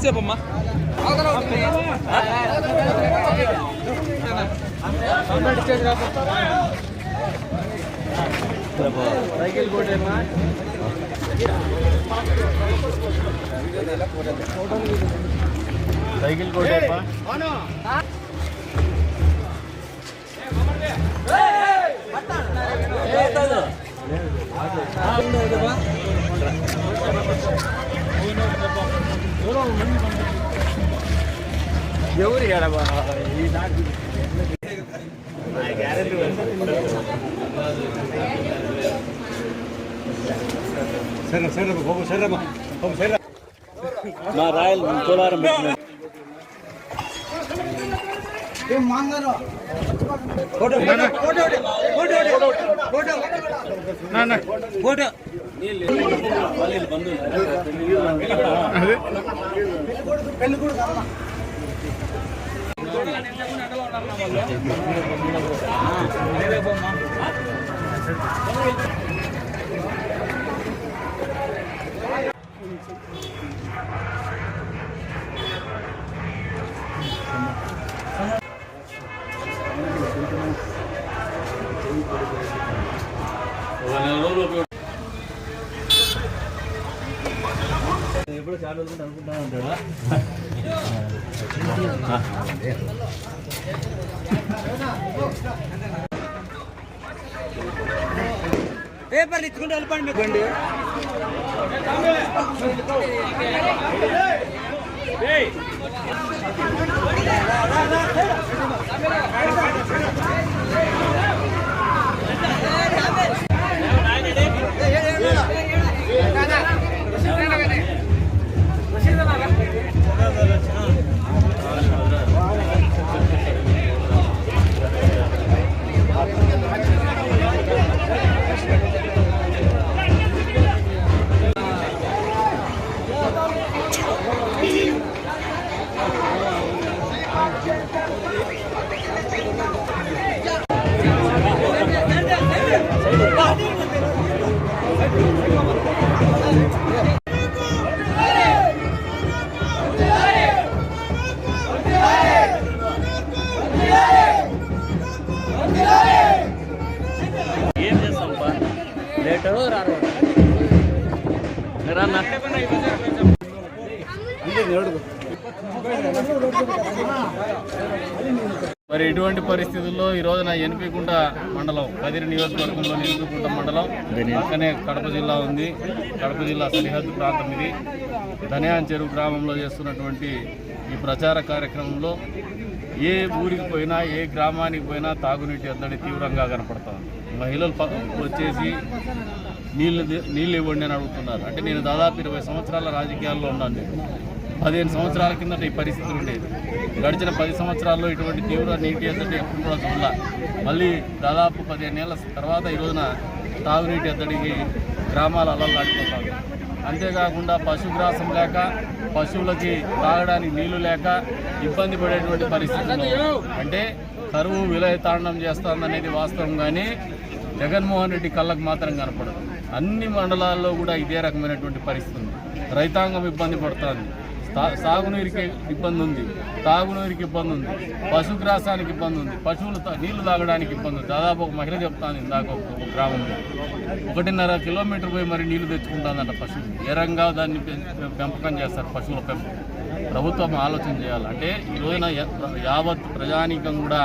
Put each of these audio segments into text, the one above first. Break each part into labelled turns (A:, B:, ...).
A: చెప్పమ్మా cycle కొట్టేమ్మా cycle కొట్టేమ్మా ఎవరు ఏడబా ఈ నాటి గ్యారెంటీ మా రాయల్ పోలారం ఫోటో ఎప్పుడు చాలా రోజులు అనుకుంటా ఉంటాడా పేపర్లు ఇచ్చుకుంటే వెళ్ళిపోండి మీకండి ఏం చేస్తాం లేటరు రారు మరి ఇటువంటి పరిస్థితుల్లో ఈ రోజున ఎన్పికుంట మండలం కదిరి నియోజకవర్గంలోని ఎన్పికుంట మండలం పక్కనే కడప జిల్లా ఉంది. కడప జిల్లా సరిహద్దు ప్రాంతం ఇది. ధనియాన్ చెరువు గ్రామంలో చేస్తున్నటువంటి ఈ ప్రచార కార్యక్రమంలో ఏ ఊరికి పోయినా ఏ గ్రామానికి పోయినా తాగునీటి ఎద్దడి తీవ్రంగా కనపడుతుంది. మహిళలు వచ్చేసి నీళ్ళు ఇవ్వండి అని అడుగుతున్నారు. అంటే నేను దాదాపు 20 సంవత్సరాల రాజకీయాల్లో ఉన్నాను. నేను 15 సంవత్సరాల కిందట ఈ పరిస్థితులు ఉండేది. గడిచిన 10 సంవత్సరాల్లో ఇటువంటి తీవ్ర నీటి ఎద్దడి ఎప్పుడు కూడా చూడాల. మళ్ళీ దాదాపు 15 ఏళ్ళ తర్వాత ఈ రోజున తాగునీటి ఎద్దడికి గ్రామాలు అల్లల్లాడిపోతాయి. అంతేకాకుండా పశుగ్రాసం లేక పశువులకి తాగడానికి నీళ్లు లేక ఇబ్బంది పడేటువంటి పరిస్థితులు. అంటే కరువు విలయ తాండం చేస్తుందనేది వాస్తవం, కానీ జగన్మోహన్ రెడ్డి కళ్ళకు మాత్రం కనపడదు. అన్ని మండలాల్లో కూడా ఇదే రకమైనటువంటి పరిస్థితి ఉంది. రైతాంగం ఇబ్బంది పడుతుంది, సాగునీరికి ఇబ్బంది ఉంది, తాగునీరికి ఇబ్బంది ఉంది, పశుగ్రాసానికి ఇబ్బంది ఉంది, పశువులు నీళ్లు తాగడానికి ఇబ్బంది ఉంది. దాదాపు ఒక మహిళ చెప్తాను ఇందాక ఒక గ్రామంలో 1.5 కిలోమీటర్ పోయి మరి నీళ్లు తెచ్చుకుంటుందంట పశువులు. ఏ రంగా దాన్ని పెంపకం చేస్తారు పశువుల పెంపకం. ప్రభుత్వం ఆలోచన చేయాలి. అంటే ఈ రోజున యావత్ ప్రజానీకం కూడా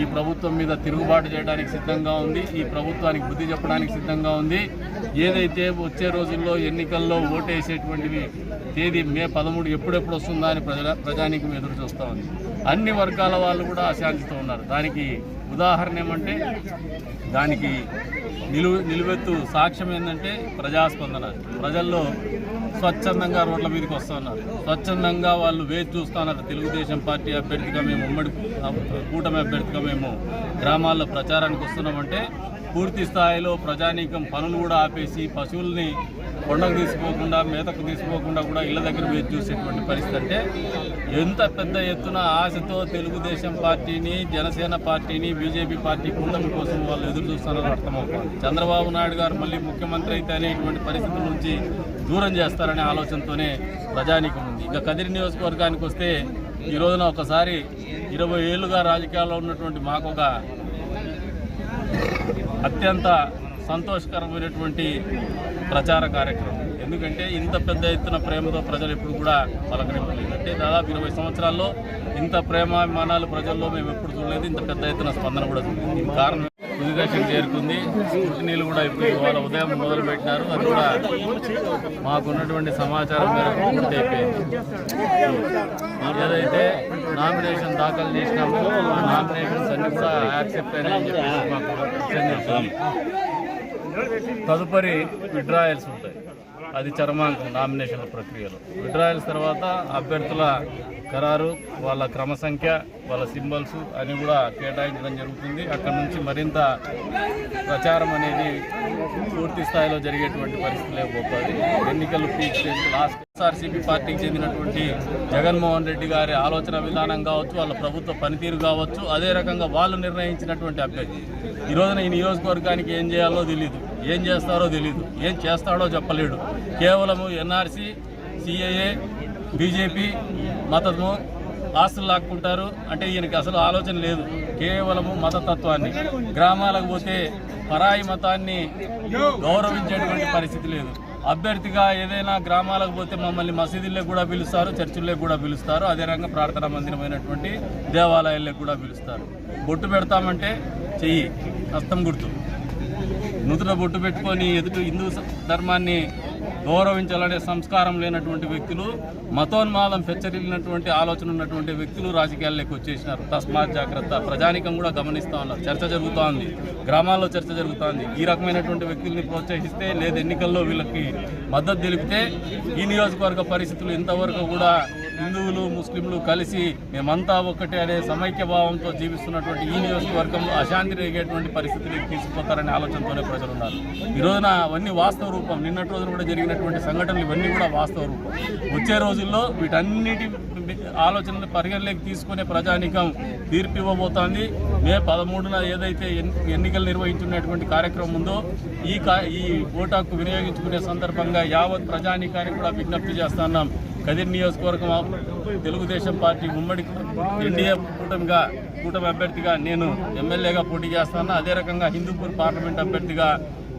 A: ఈ ప్రభుత్వం మీద తిరుగుబాటు చేయడానికి సిద్ధంగా ఉంది. ఈ ప్రభుత్వానికి బుద్ధి చెప్పడానికి సిద్ధంగా ఉంది. ఏదైతే వచ్చే రోజుల్లో ఎన్నికల్లో ఓటేసేటువంటివి తేదీ మే 13 ఎప్పుడెప్పుడు వస్తుందా అని ప్రజానీకం ఎదురు చూస్తూ ఉంది. అన్ని వర్గాల వాళ్ళు కూడా అశాంతితో ఉన్నారు. దానికి ఉదాహరణ ఏమంటే, దానికి నిలువెత్తు సాక్ష్యం ఏంటంటే ప్రజాస్పందన. ప్రజల్లో స్వచ్ఛందంగా రోడ్ల మీదకి వస్తున్నారు, స్వచ్ఛందంగా వాళ్ళు వేచి చూస్తున్నారు. తెలుగుదేశం పార్టీ అభ్యర్థిగా మేము, ఉమ్మడి కూటమి అభ్యర్థిగా మేము గ్రామాల్లో ప్రచారానికి వస్తున్నామంటే పూర్తి స్థాయిలో ప్రజానీకం పనులు కూడా ఆపేసి పశువుల్ని కొండకు తీసుకోకుండా మేతకు తీసుకోకుండా కూడా ఇళ్ళ దగ్గర వేచి చూసేటువంటి పరిస్థితి. అంటే ఎంత పెద్ద ఎత్తున ఆశతో తెలుగుదేశం పార్టీని, జనసేన పార్టీని, బీజేపీ పార్టీ కూటమి కోసం వాళ్ళు ఎదురు చూస్తున్నారో అర్థమవుతుంది. చంద్రబాబు నాయుడు గారు మళ్ళీ ముఖ్యమంత్రి అయితేనే ఇటువంటి పరిస్థితుల నుంచి దూరం చేస్తారనే ఆలోచనతోనే ప్రజానీకం ఉంది. ఇంకా కదిరి నియోజకవర్గానికి వస్తే ఈ రోజున ఒకసారి 20 ఏళ్లుగా రాజకీయాల్లో ఉన్నటువంటి మాకు ఒక అత్యంత సంతోషకరమైనటువంటి ప్రచార కార్యక్రమం. ఎందుకంటే ఇంత పెద్ద ఎత్తున ప్రేమతో ప్రజలు ఎప్పుడు కూడా పలకరింపలేదు. అంటే దాదాపు 20 సంవత్సరాల్లో ఇంత ప్రేమాభిమానాలు ప్రజల్లో మేము ఎప్పుడు చూడలేదు, ఇంత పెద్ద ఎత్తున స్పందన కూడా చూడలేదు. దీని కారణం తుదిదశకు చేరుకుంది. స్కూటీలు కూడా ఇప్పుడు ఇవాళ ఉదయం మొదలుపెట్టినారు. అది కూడా మాకున్నటువంటి సమాచారం మేరకు పూర్తి అయిపోయింది. ఏదైతే నామినేషన్ దాఖలు చేసినామో ఆ నామినేషన్స్ అన్ని కూడా యాక్సెప్ట్ అయినాయని చెప్పేసి మాకు తదుపరి విడ్రాయల్స్ ఉంటాయి. అది చరమాంకం నామినేషన్ల ప్రక్రియలో. విడ్రాయల్స్ తర్వాత అభ్యర్థుల ఖరారు, వాళ్ళ క్రమ సంఖ్య, వాళ్ళ సింబల్స్ అని కూడా కేటాయించడం జరుగుతుంది. అక్కడ నుంచి మరింత ప్రచారం అనేది పూర్తి స్థాయిలో జరిగేటువంటి పరిస్థితి లేకపోతుంది. ఎన్నికలు పీక్ స్టేజ్. లాస్ట్ ఆర్సీపీ పార్టీకి చెందినటువంటి జగన్మోహన్ రెడ్డి గారి ఆలోచన విధానం కావచ్చు, వాళ్ళ ప్రభుత్వ పనితీరు కావచ్చు, అదే రకంగా వాళ్ళు నిర్ణయించినటువంటి అభ్యర్థి ఈ రోజున ఈ నియోజకవర్గానికి ఏం చేయాలో తెలియదు, ఏం చేస్తారో తెలియదు, ఏం చేస్తాడో చెప్పలేడు. కేవలము ఎన్ఆర్సీ, సిఏఏ, బీజేపీ మతము, ఆస్తులు లాక్కుంటారు. అంటే ఈయనకి అసలు ఆలోచన లేదు. కేవలము మతతత్వాన్ని, గ్రామాలకు పోతే పరాయి మతాన్ని గౌరవించేటువంటి పరిస్థితి లేదు. అభ్యర్థిగా ఏదైనా గ్రామాలకు పోతే మమ్మల్ని మసీదులకు కూడా పిలుస్తారు, చర్చిలకు కూడా పిలుస్తారు, అదే రకంగా ప్రార్థనా మందిరమైనటువంటి దేవాలయాలకు కూడా పిలుస్తారు. బొట్టు పెడతామంటే చెయ్యి హస్తం గుర్తు, నూతన బొట్టు పెట్టుకొని ఎదుటి హిందూ ధర్మాన్ని గౌరవించాలనే సంస్కారం లేనటువంటి వ్యక్తులు, మతోన్మాదం పెచ్చరిల్లినటువంటి ఆలోచన ఉన్నటువంటి వ్యక్తులు రాజకీయాల్లోకి వచ్చేసినారు. తస్మాత్ జాగ్రత్త. ప్రజానికం కూడా గమనిస్తూ ఉన్నారు. చర్చ జరుగుతూ ఉంది, గ్రామాల్లో చర్చ జరుగుతోంది. ఈ రకమైనటువంటి వ్యక్తుల్ని ప్రోత్సహిస్తే లేదా ఎన్నికల్లో వీళ్ళకి మద్దతు తెలిపితే ఈ నియోజకవర్గ పరిస్థితులు ఇంతవరకు కూడా హిందువులు ముస్లింలు కలిసి మేమంతా ఒక్కటే అనే సమైక్య భావంతో జీవిస్తున్నటువంటి ఈ నియోజకవర్గంలో అశాంతి రేగేటువంటి పరిస్థితులకు తీసుకుపోతారనే ఆలోచనతోనే ప్రజలు ఉన్నారు. ఈ రోజున అవన్నీ వాస్తవ రూపం. నిన్నటి రోజున కూడా జరిగినటువంటి సంఘటనలు ఇవన్నీ కూడా వాస్తవ రూపం. వచ్చే రోజుల్లో వీటన్నిటి ఆలోచనలు పరిగణలోకి తీసుకునే ప్రజానీకం తీర్పు ఇవ్వబోతోంది. మే 13న ఏదైతే ఎన్నికలు నిర్వహించుకునేటువంటి కార్యక్రమం ఉందో ఈ ఓటు హక్కు వినియోగించుకునే సందర్భంగా యావత్ ప్రజానీకానికి కూడా విజ్ఞప్తి చేస్తున్నాం. కదిరి నియోజకవర్గం తెలుగుదేశం పార్టీ ఉమ్మడి ఎన్డీఏ కూటమి అభ్యర్థిగా నేను ఎమ్మెల్యేగా పోటీ చేస్తాను. అదే రకంగా హిందూపూర్ పార్లమెంట్ అభ్యర్థిగా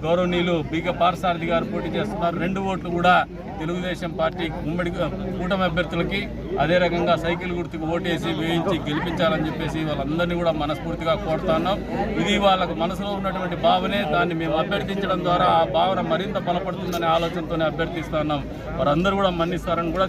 A: గౌరవనీయులు బీక పార్సారథి గారు పోటీ చేస్తున్నారు. 2 ఓట్లు కూడా తెలుగుదేశం పార్టీ ఉమ్మడి కూటమి అభ్యర్థులకి, అదే రకంగా సైకిల్ గుర్తుకు ఓటేసి వేయించి గెలిపించాలని చెప్పేసి వాళ్ళందరినీ కూడా మనస్ఫూర్తిగా కోరుతున్నాం. ఇది వాళ్ళకు మనసులో ఉన్నటువంటి భావనే. దాన్ని మేము అభ్యర్థించడం ద్వారా ఆ భావన మరింత బలపడుతుందనే ఆలోచనతోనే అభ్యర్థిస్తున్నాం. వారందరూ కూడా మన్నిస్తారని కూడా